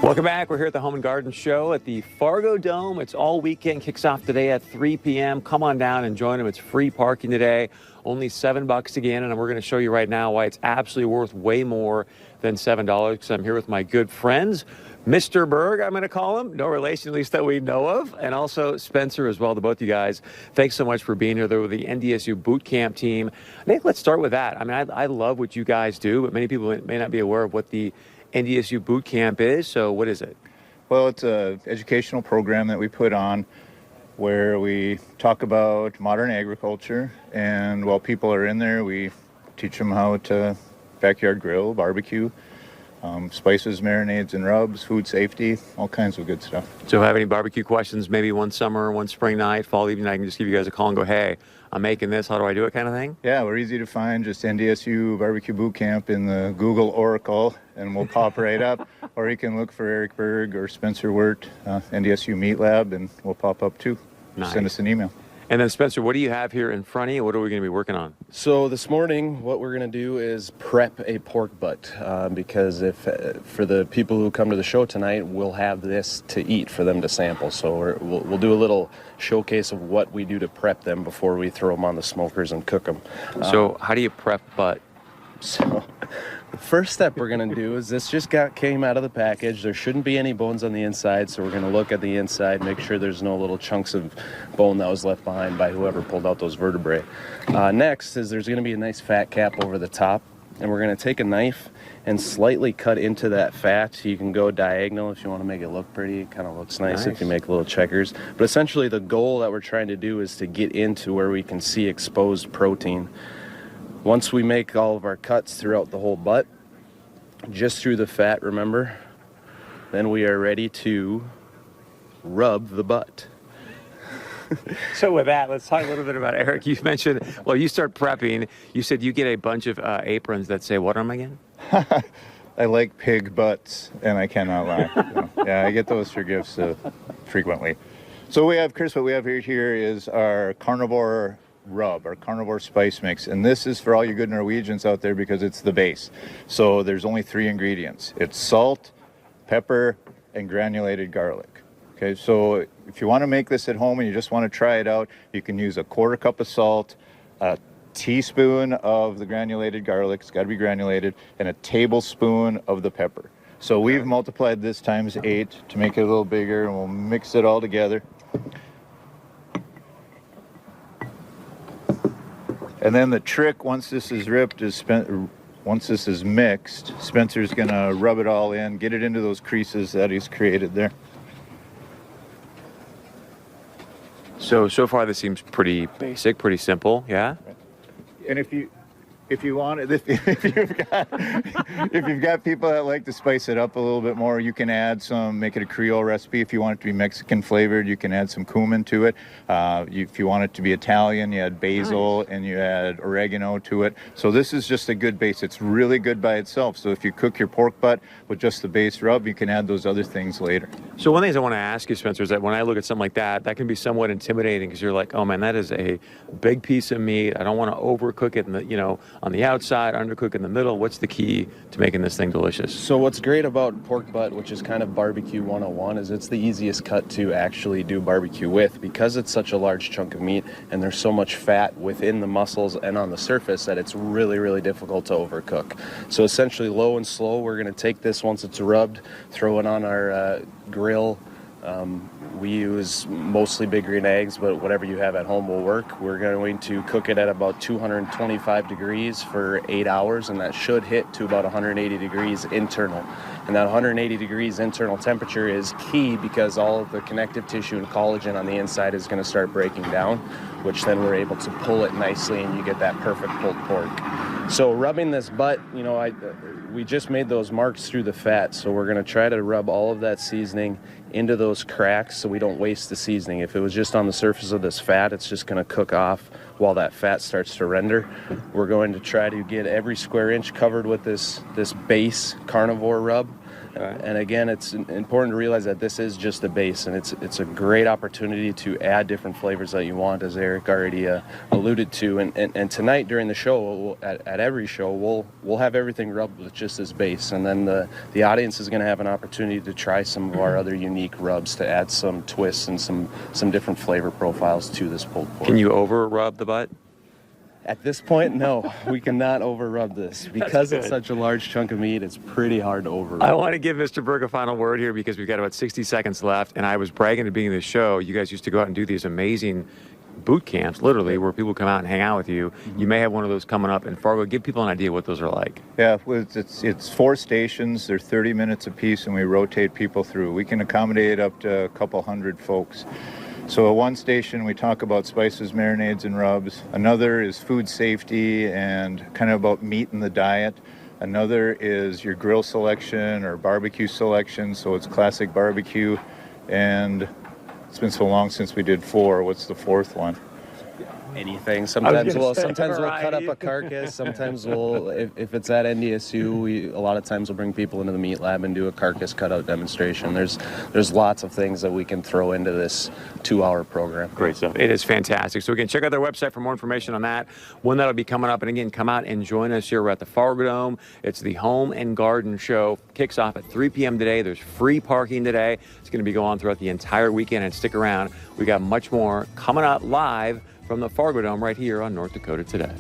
Welcome back. We're here at the Home and Garden Show at the Fargo Dome. It's all weekend, kicks off today at 3 p.m. Come on down and join them. It's free parking today, only $7 to get in, and we're going to show you right now why it's absolutely worth way more than $7, because I'm here with my good friends, Mr. Berg, I'm going to call him, no relation at least that we know of, and also Spencer as well, to both you guys. Thanks so much for being here. They're with the NDSU boot camp team. I think let's start with that. I mean, I love what you guys do, but many people may not be aware of what the NDSU boot camp is. So what is it? Well, it's an educational program that we put on where we talk about modern agriculture, and while people are in there, we teach them how to backyard grill, barbecue, spices, marinades, and rubs, food safety, all kinds of good stuff. So if I have any barbecue questions, maybe one summer, one spring night, fall evening, I can just give you guys a call and go, hey, I'm making this, how do I do it, kind of thing? Yeah, we're easy to find, just NDSU Barbecue Boot Camp in the Google Oracle, and we'll pop right up. Or you can look for Eric Berg or Spencer Wirt, NDSU Meat Lab, and we'll pop up too. Nice. Send us an email. And then Spencer, what do you have here in front of you? What are we going to be working on? So this morning, what we're going to do is prep a pork butt, because for the people who come to the show tonight, we'll have this to eat for them to sample. So we'll do a little showcase of what we do to prep them before we throw them on the smokers and cook them. So how do you prep butt? So the first step we're going to do is this just came out of the package. There shouldn't be any bones on the inside, so we're going to look at the inside, make sure there's no little chunks of bone that was left behind by whoever pulled out those vertebrae. Next is there's going to be a nice fat cap over the top, and we're going to take a knife and slightly cut into that fat. You can go diagonal if you want to make it look pretty. It kind of looks nice if you make little checkers. But essentially the goal that we're trying to do is to get into where we can see exposed protein. Once we make all of our cuts throughout the whole butt, just through the fat, remember, then we are ready to rub the butt. So with that, let's talk a little bit about Eric. You mentioned, well, you start prepping. You said you get a bunch of aprons that say what on them again? I like pig butts, and I cannot lie. So, yeah, I get those for gifts frequently. So we have, Chris, what we have here is our carnivore rub, our carnivore spice mix, and this is for all you good Norwegians out there because it's the base. So there's only 3 ingredients. It's salt, pepper, and granulated garlic. Okay, so if you want to make this at home and you just want to try it out, you can use a 1/4 cup of salt, a teaspoon of the granulated garlic, it's got to be granulated, and a tablespoon of the pepper. So we've multiplied this times 8 to make it a little bigger, and we'll mix it all together. And then the trick, once this is ripped, once this is mixed, Spencer's going to rub it all in, get it into those creases that he's created there. So far this seems pretty basic, pretty simple, yeah? And if you want it, if you've got people that like to spice it up a little bit more, you can add some, make it a Creole recipe. If you want it to be Mexican flavored, you can add some cumin to it. If you want it to be Italian, you add basil and you add oregano to it. So this is just a good base. It's really good by itself. So if you cook your pork butt with just the base rub, you can add those other things later. So one of the things I want to ask you, Spencer, is that when I look at something like that, that can be somewhat intimidating because you're like, oh man, that is a big piece of meat. I don't want to overcook it in the, on the outside, undercook in the middle. What's the key to making this thing delicious? So what's great about pork butt, which is kind of barbecue 101, is it's the easiest cut to actually do barbecue with because it's such a large chunk of meat and there's so much fat within the muscles and on the surface that it's really, really difficult to overcook. So essentially low and slow, we're going to take this once it's rubbed, throw it on our grill. We use mostly big green eggs, but whatever you have at home will work. We're going to cook it at about 225 degrees for 8 hours, and that should hit to about 180 degrees internal. And that 180 degrees internal temperature is key because all of the connective tissue and collagen on the inside is going to start breaking down, which then we're able to pull it nicely and you get that perfect pulled pork. So rubbing this butt, we just made those marks through the fat, so we're going to try to rub all of that seasoning into those cracks so we don't waste the seasoning. If it was just on the surface of this fat, it's just going to cook off while that fat starts to render. We're going to try to get every square inch covered with this base carnivore rub. And again, it's important to realize that this is just a base, and it's a great opportunity to add different flavors that you want, as Eric already alluded to. And tonight during the show, at every show, we'll have everything rubbed with just this base, and then the audience is going to have an opportunity to try some of our other unique rubs to add some twists and some different flavor profiles to this pulled pork. Can you over rub the butt? At this point, no, we cannot over rub this because it's such a large chunk of meat. It's pretty hard to over rub. I want to give Mr. Berg a final word here because we've got about 60 seconds left, and I was bragging at the beginning of the show. You guys used to go out and do these amazing boot camps, literally, where people come out and hang out with you. You may have one of those coming up in Fargo. Give people an idea what those are like. Yeah, it's 4 stations. They're 30 minutes apiece, and we rotate people through. We can accommodate up to a couple hundred folks. So at one station, we talk about spices, marinades, and rubs. Another is food safety and kind of about meat in the diet. Another is your grill selection or barbecue selection, so it's classic barbecue. And it's been so long since we did 4. What's the 4th one? Anything. Sometimes we'll cut up a carcass. Sometimes if it's at NDSU, a lot of times we'll bring people into the meat lab and do a carcass cutout demonstration. There's lots of things that we can throw into this 2-hour program. Great stuff. It is fantastic. So again, check out their website for more information on that. When that'll be coming up. And again, come out and join us here. We're at the Fargo Dome. It's the Home and Garden Show. Kicks off at 3 p.m. today. There's free parking today. It's going to be going on throughout the entire weekend. And stick around. We got much more coming out live from the Fargo Dome right here on North Dakota Today.